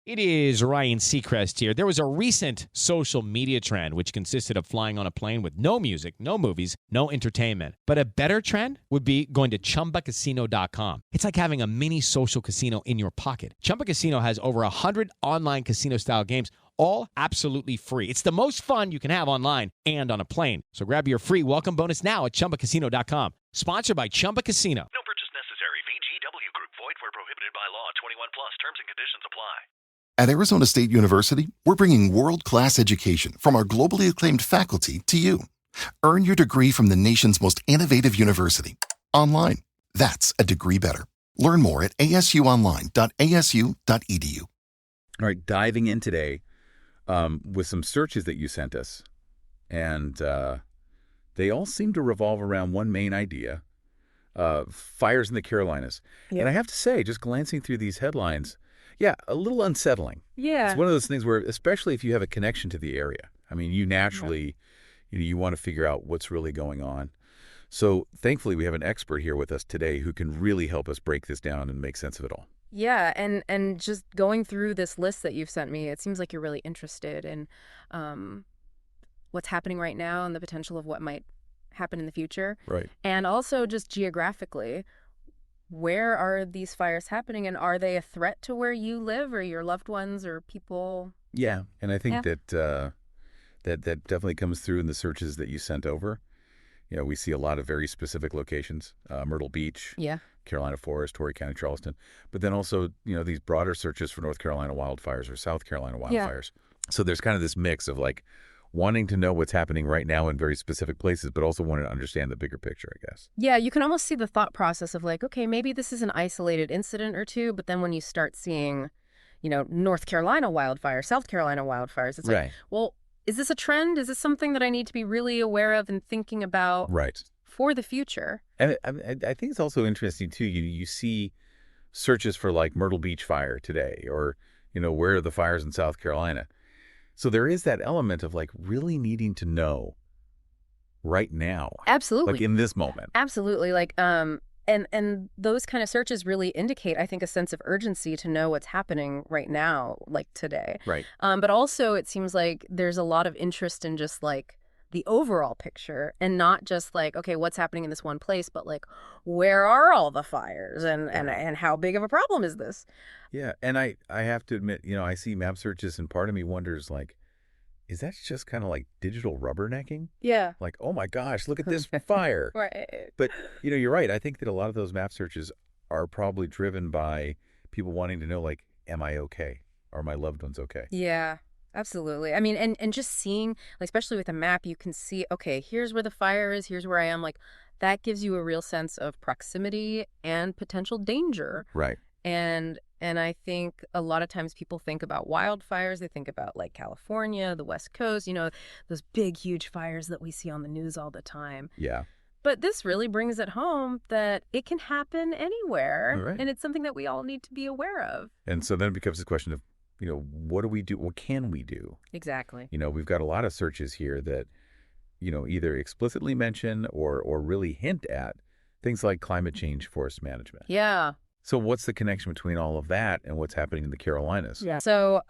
It is Ryan Seacrest here. There was a recent social media trend which consisted of flying on a plane with no music, no movies, no entertainment. But a better trend would be going to ChumbaCasino.com. It's like having a mini social casino in your pocket. Chumba Casino has over 100 online casino-style games, all absolutely free. It's the most fun you can have online and on a plane. So grab your free welcome bonus now at ChumbaCasino.com. Sponsored by Chumba Casino. No purchase necessary. VGW Group. Void where prohibited by law. 21 plus. Terms and conditions apply. At Arizona State University, we're bringing world-class education from our globally acclaimed faculty to you. Earn your degree from the nation's most innovative university. Online. That's a degree better. Learn more at asuonline.asu.edu. All right, diving in today with some searches that you sent us. And they all seem to revolve around one main idea, fires in the Carolinas. Yep. And I have to say, just glancing through these headlines, yeah, a little unsettling. Yeah. It's one of those things where, especially if you have a connection to the area, I mean, you naturally, you want to figure out what's really going on. So thankfully, we have an expert here with us today who can really help us break this down and make sense of it all. Yeah, and just going through this list that you've sent me, it seems like you're really interested in what's happening right now and the potential of what might happen in the future. Right. And also just geographically, where are these fires happening, and are they a threat to where you live or your loved ones or people? Yeah, and I think that that definitely comes through in the searches that you sent over. You know, we see a lot of very specific locations, Myrtle Beach, Carolina Forest, Torrey County, Charleston, but then also, these broader searches for North Carolina wildfires or South Carolina wildfires. So there's kind of this mix of like wanting to know what's happening right now in very specific places, but also wanting to understand the bigger picture, I guess. Yeah, you can almost see the thought process of like, okay, maybe this is an isolated incident or two, but then when you start seeing, North Carolina wildfires, South Carolina wildfires, it's like, well, is this a trend? Is this something that I need to be really aware of and thinking about for the future? And I think it's also interesting, too, you see searches for like Myrtle Beach fire today or, where are the fires in South Carolina? So there is that element of like really needing to know right now. Absolutely. Like in this moment. Absolutely. Like, and those kind of searches really indicate, I think, a sense of urgency to know what's happening right now, like today. Right. But also it seems like there's a lot of interest in just like the overall picture and not just like, okay, what's happening in this one place, but like, where are all the fires and how big of a problem is this? Yeah. And I have to admit, I see map searches and part of me wonders like, is that just kind of like digital rubbernecking? Yeah. Like, oh my gosh, look at this fire. Right. But, you're right. I think that a lot of those map searches are probably driven by people wanting to know, like, am I okay? Are my loved ones okay? Yeah. Absolutely. I mean, and just seeing, like, especially with a map, you can see, okay, here's where the fire is, here's where I am. Like, that gives you a real sense of proximity and potential danger. Right. And I think a lot of times people think about wildfires. They think about, like, California, the West Coast, those big, huge fires that we see on the news all the time. Yeah. But this really brings it home that it can happen anywhere. Right. And it's something that we all need to be aware of. And so then it becomes a question of, what do we do? What can we do? Exactly. We've got a lot of searches here that, either explicitly mention or really hint at things like climate change, forest management. Yeah. So what's the connection between all of that and what's happening in the Carolinas? Yeah. So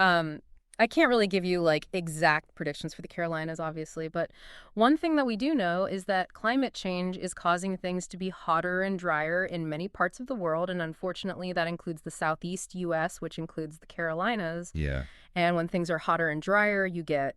I can't really give you like exact predictions for the Carolinas, obviously, but one thing that we do know is that climate change is causing things to be hotter and drier in many parts of the world. And unfortunately, that includes the Southeast U.S., which includes the Carolinas. Yeah. And when things are hotter and drier, you get,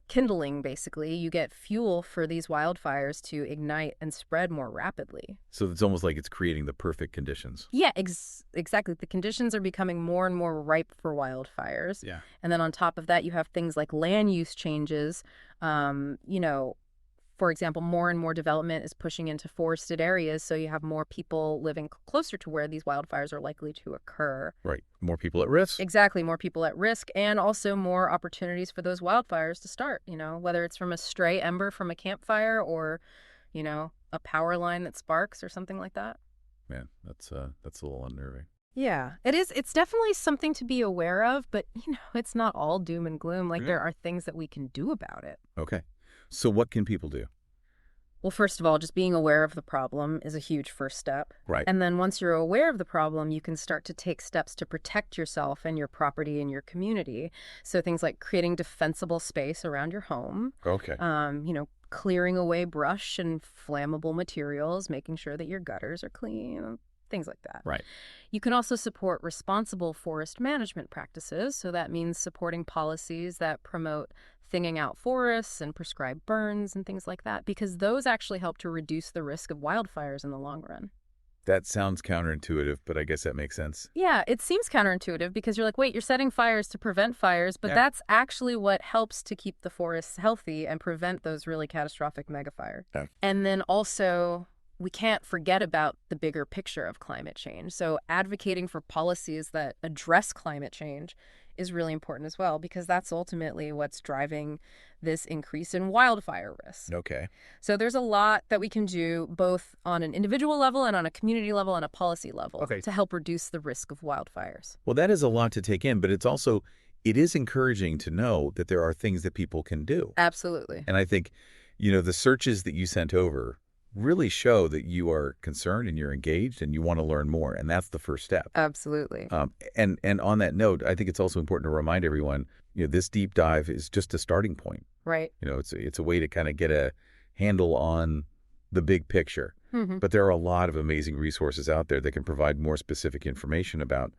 kindling, basically. You get fuel for these wildfires to ignite and spread more rapidly. So it's almost like it's creating the perfect conditions. Yeah, exactly. The conditions are becoming more and more ripe for wildfires. Yeah. And then on top of that, you have things like land use changes. For example, more and more development is pushing into forested areas, so you have more people living closer to where these wildfires are likely to occur. Right. More people at risk. Exactly. More people at risk, and also more opportunities for those wildfires to start, whether it's from a stray ember from a campfire or, a power line that sparks or something like that. Man, that's a little unnerving. Yeah, it is. It's definitely something to be aware of, but, it's not all doom and gloom. Like, there are things that we can do about it. Okay. So what can people do? Well, first of all, just being aware of the problem is a huge first step. Right. And then once you're aware of the problem, you can start to take steps to protect yourself and your property and your community. So things like creating defensible space around your home. Okay. Clearing away brush and flammable materials, making sure that your gutters are clean, things like that. Right. You can also support responsible forest management practices. So that means supporting policies that promote thinning out forests and prescribe burns and things like that, because those actually help to reduce the risk of wildfires in the long run. That sounds counterintuitive, but I guess that makes sense. Yeah, it seems counterintuitive because you're like, wait, you're setting fires to prevent fires, but that's actually what helps to keep the forests healthy and prevent those really catastrophic megafires. Yeah. And then also, we can't forget about the bigger picture of climate change. So advocating for policies that address climate change is really important as well, because that's ultimately what's driving this increase in wildfire risk. Okay. So there's a lot that we can do both on an individual level and on a community level and a policy level to help reduce the risk of wildfires. Well, that is a lot to take in, but it is encouraging to know that there are things that people can do. Absolutely. And I think, the searches that you sent over really show that you are concerned and you're engaged and you want to learn more. And that's the first step. Absolutely. And on that note, I think it's also important to remind everyone, this deep dive is just a starting point. Right. It's a way to kind of get a handle on the big picture. Mm-hmm. But there are a lot of amazing resources out there that can provide more specific information about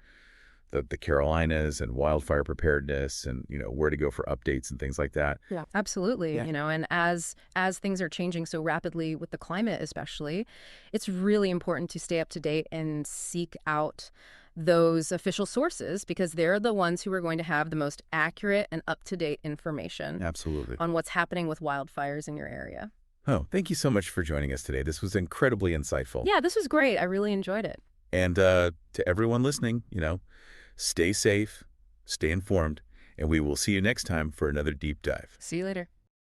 the Carolinas and wildfire preparedness and, where to go for updates and things like that. Yeah, absolutely. Yeah. And as things are changing so rapidly with the climate especially, it's really important to stay up to date and seek out those official sources, because they're the ones who are going to have the most accurate and up-to-date information Absolutely. on what's happening with wildfires in your area. Oh, thank you so much for joining us today. This was incredibly insightful. Yeah, this was great. I really enjoyed it. And to everyone listening, stay safe, stay informed, and we will see you next time for another deep dive. See you later.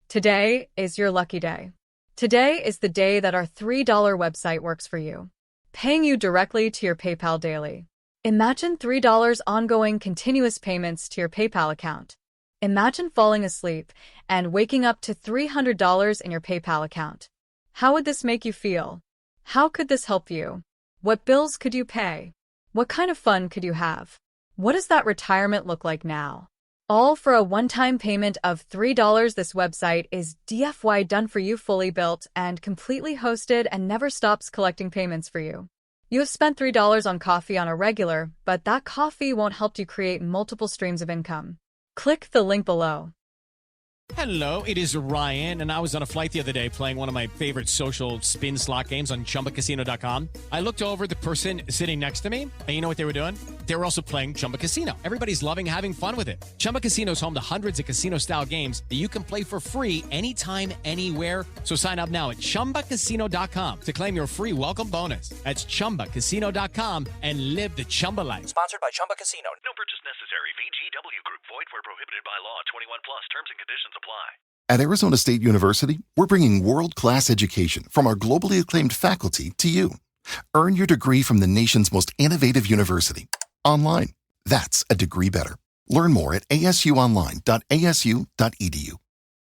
Today is your lucky day. Today is the day that our $3 website works for you, paying you directly to your PayPal daily. Imagine $3 ongoing continuous payments to your PayPal account. Imagine falling asleep and waking up to $300 in your PayPal account. How would this make you feel? How could this help you? What bills could you pay? What kind of fun could you have? What does that retirement look like now? All for a one-time payment of $3. This website is DFY done for you, fully built and completely hosted, and never stops collecting payments for you. You have spent $3 on coffee on a regular, but that coffee won't help you create multiple streams of income. Click the link below. Hello, it is Ryan, and I was on a flight the other day playing one of my favorite social spin slot games on ChumbaCasino.com. I looked over at the person sitting next to me, and you know what they were doing? They were also playing Chumba Casino. Everybody's loving having fun with it. Chumba Casino is home to hundreds of casino-style games that you can play for free anytime, anywhere. So sign up now at ChumbaCasino.com to claim your free welcome bonus. That's ChumbaCasino.com and live the Chumba life. Sponsored by Chumba Casino. No purchase necessary. VGW Group. Void where prohibited by law. 21 plus. Terms and conditions apply. At Arizona State University, we're bringing world-class education from our globally acclaimed faculty to you. Earn your degree from the nation's most innovative university. Online. That's a degree better. Learn more at asuonline.asu.edu.